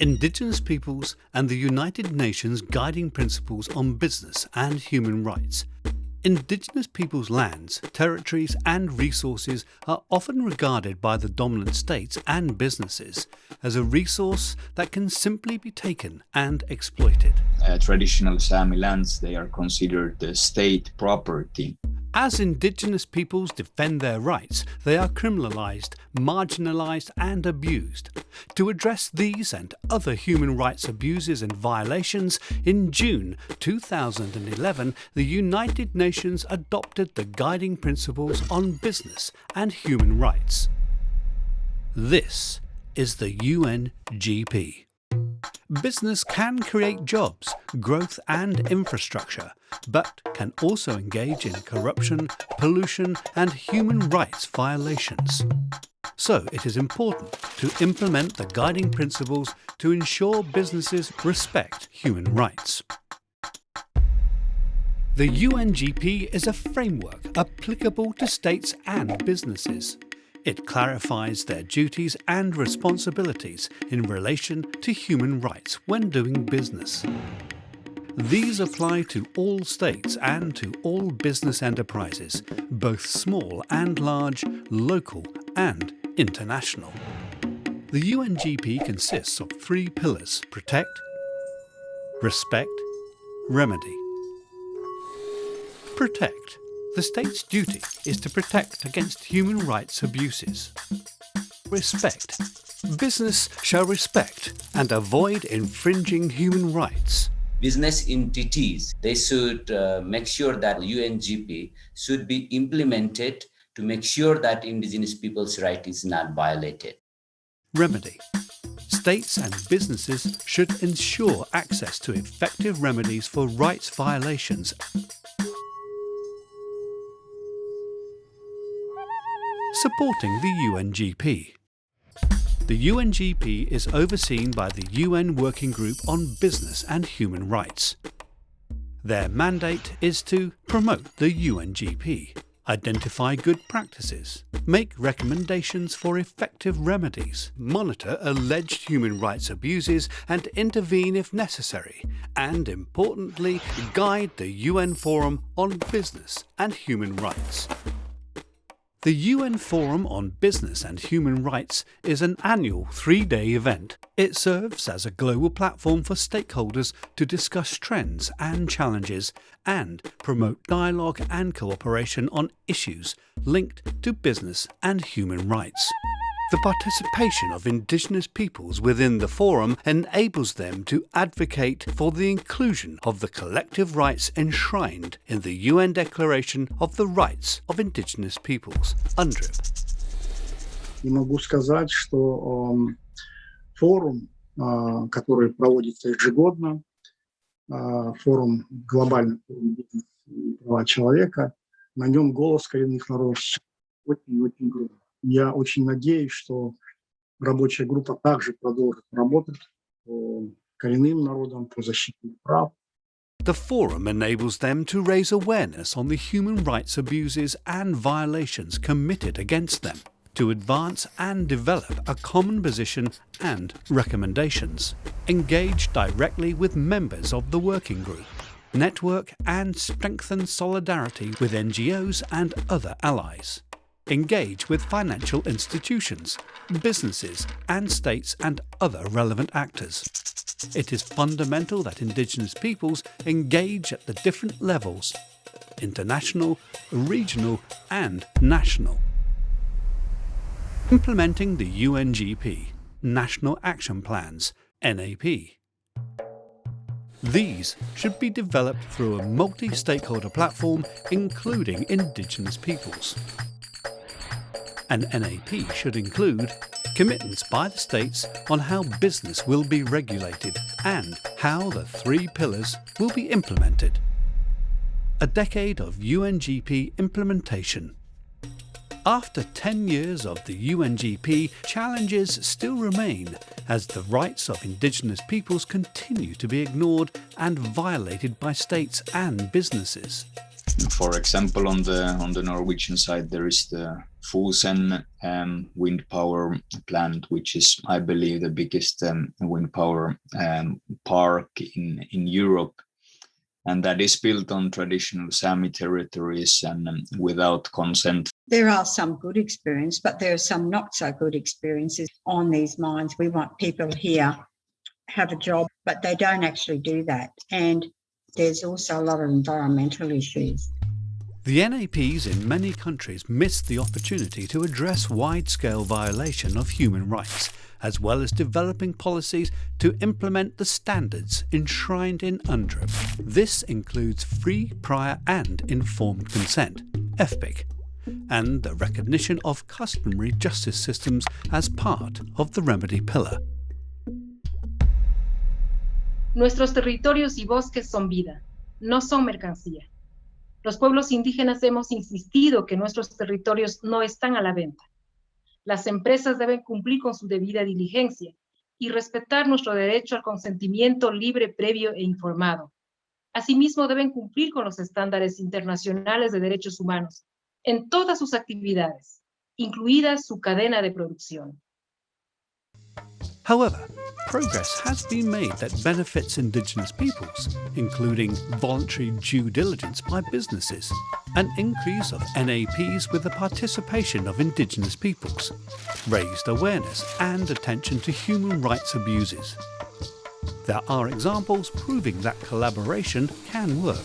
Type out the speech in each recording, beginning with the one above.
Indigenous peoples and the United Nations Guiding Principles on Business and Human Rights. Indigenous peoples' lands, territories and resources are often regarded by the dominant states and businesses as a resource that can simply be taken and exploited. Traditional Sami lands, they are considered the state property. As Indigenous peoples defend their rights, they are criminalised, marginalised and abused. To address these and other human rights abuses and violations, in June 2011, the United Nations adopted the Guiding Principles on Business and Human Rights. This is the UnGP. Business can create jobs, growth and infrastructure, but can also engage in corruption, pollution and human rights violations. So it is important to implement the guiding principles to ensure businesses respect human rights. The UNGP is a framework applicable to states and businesses. It clarifies their duties and responsibilities in relation to human rights when doing business. These apply to all states and to all business enterprises, both small and large, local and international. The UNGP consists of 3 pillars: protect, respect, remedy. Protect. The state's duty is to protect against human rights abuses. Respect. Business shall respect and avoid infringing human rights. Business entities, they should make sure that UNGP should be implemented to make sure that Indigenous people's right is not violated. Remedy. States and businesses should ensure access to effective remedies for rights violations. Supporting the UNGP. The UNGP is overseen by the UN Working Group on Business and Human Rights. Their mandate is to promote the UNGP, identify good practices, make recommendations for effective remedies, monitor alleged human rights abuses and intervene if necessary, and importantly, guide the UN Forum on Business and Human Rights. The UN Forum on Business and Human Rights is an annual 3-day event. It serves as a global platform for stakeholders to discuss trends and challenges and promote dialogue and cooperation on issues linked to business and human rights. The participation of Indigenous peoples within the forum enables them to advocate for the inclusion of the collective rights enshrined in the UN Declaration of the Rights of Indigenous Peoples, UnGP. И могу сказать, что форум, который проводится ежегодно, форум глобальный бизнес и права человека, на нем голос коренных народов очень-очень громко. Я очень надеюсь, что рабочая группа также продолжит работать по коренным народам, по защите их прав. The forum enables them to raise awareness on the human rights abuses and violations committed against them, to advance and develop a common position and recommendations, engage directly with members of the working group, network and strengthen solidarity with NGOs and other allies. Engage with financial institutions, businesses and states and other relevant actors. It is fundamental that Indigenous peoples engage at the different levels: international, regional and national. Implementing the UNGP, National Action Plans, NAP. These should be developed through a multi-stakeholder platform including Indigenous peoples. An NAP should include commitments by the states on how business will be regulated and how the 3 pillars will be implemented. A decade of UNGP implementation. After 10 years of the UNGP, challenges still remain as the rights of Indigenous peoples continue to be ignored and violated by states and businesses. For example, on the Norwegian side, there is the Fosen wind power plant, which is, I believe, the biggest wind power park in Europe. And that is built on traditional Sami territories and without consent. There are some good experience, but there are some not so good experiences on these mines. We want people here have a job, but they don't actually do that. And there's also a lot of environmental issues. The NAPs in many countries miss the opportunity to address wide-scale violation of human rights, as well as developing policies to implement the standards enshrined in UnGP. This includes free, prior and informed consent, FPIC, and the recognition of customary justice systems as part of the remedy pillar. Nuestros territorios y bosques son vida, no son mercancía. Los pueblos indígenas hemos insistido que nuestros territorios no están a la venta. Las empresas deben cumplir con su debida diligencia y respetar nuestro derecho al consentimiento libre, previo e informado. Asimismo, deben cumplir con los estándares internacionales de derechos humanos en todas sus actividades, incluida su cadena de producción. However, progress has been made that benefits Indigenous peoples, including voluntary due diligence by businesses, an increase of NAPs with the participation of Indigenous peoples, raised awareness and attention to human rights abuses. There are examples proving that collaboration can work.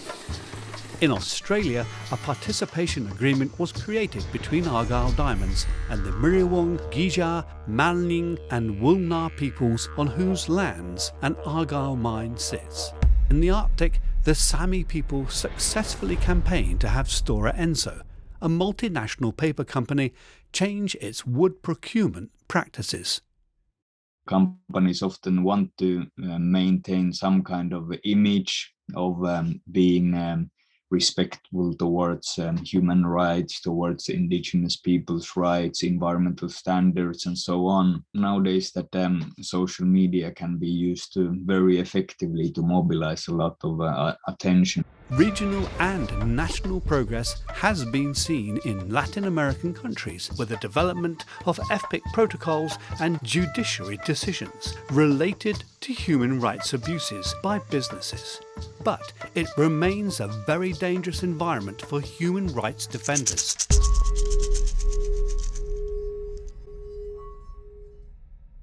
In Australia, a participation agreement was created between Argyle Diamonds and the Miriwong, Gija, Malning and Woolnar peoples on whose lands an Argyle mine sits. In the Arctic, the Sami people successfully campaigned to have Stora Enso, a multinational paper company, change its wood procurement practices. Companies often want to maintain some kind of image of being respectful towards human rights, towards Indigenous people's rights, environmental standards, and so on. Nowadays, that social media can be used very effectively to mobilize a lot of attention. Regional and national progress has been seen in Latin American countries with the development of FPIC protocols and judiciary decisions related to human rights abuses by businesses. But it remains a very dangerous environment for human rights defenders.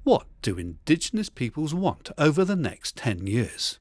What do Indigenous peoples want over the next 10 years?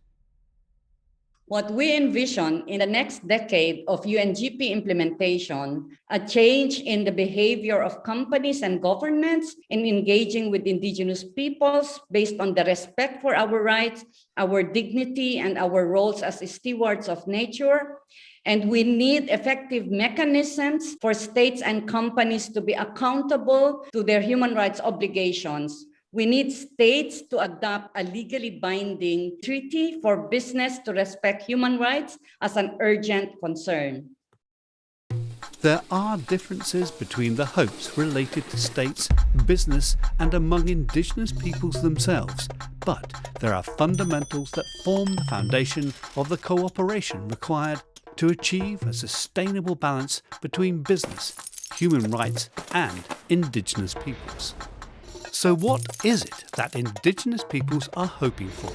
What we envision in the next decade of UNGP implementation, a change in the behavior of companies and governments in engaging with Indigenous peoples based on the respect for our rights, our dignity, and our roles as stewards of nature. And we need effective mechanisms for states and companies to be accountable to their human rights obligations. We need states to adopt a legally binding treaty for business to respect human rights as an urgent concern. There are differences between the hopes related to states, business, and among Indigenous peoples themselves, but there are fundamentals that form the foundation of the cooperation required to achieve a sustainable balance between business, human rights, and Indigenous peoples. So what is it that Indigenous peoples are hoping for?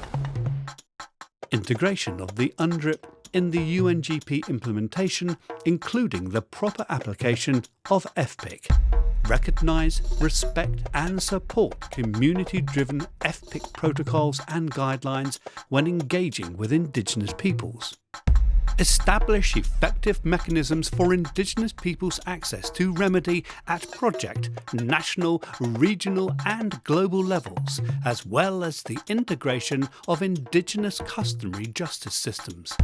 Integration of the UnGP in the UNGP implementation, including the proper application of FPIC. Recognise, respect and support community-driven FPIC protocols and guidelines when engaging with Indigenous peoples. Establish effective mechanisms for Indigenous peoples' access to remedy at project, national, regional and global levels, as well as the integration of Indigenous customary justice systems.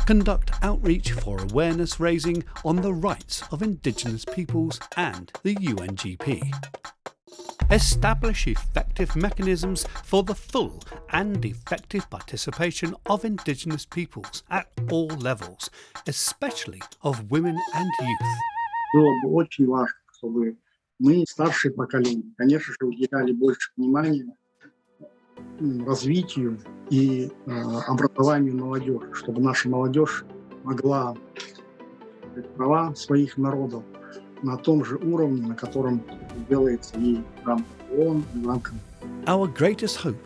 Conduct outreach for awareness raising on the rights of Indigenous peoples and the UNGP. Establish effective mechanisms for the full and effective participation of Indigenous peoples at all levels, especially of women and youth. Было бы очень важно, чтобы мы, старшее поколение, конечно же, уделяли больше внимания развитию и образованию молодежи, чтобы наша молодежь могла права своих народов на том же уровне, на котором делается и в рамках ООН, и в рамках. Our greatest hope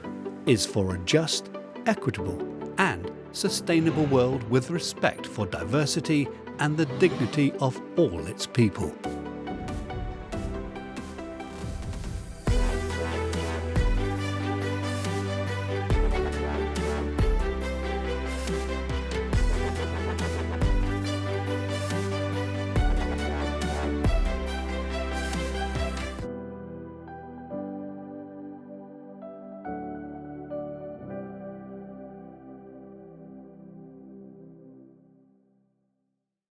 is for a just, equitable, and sustainable world with respect for diversity and the dignity of all its people.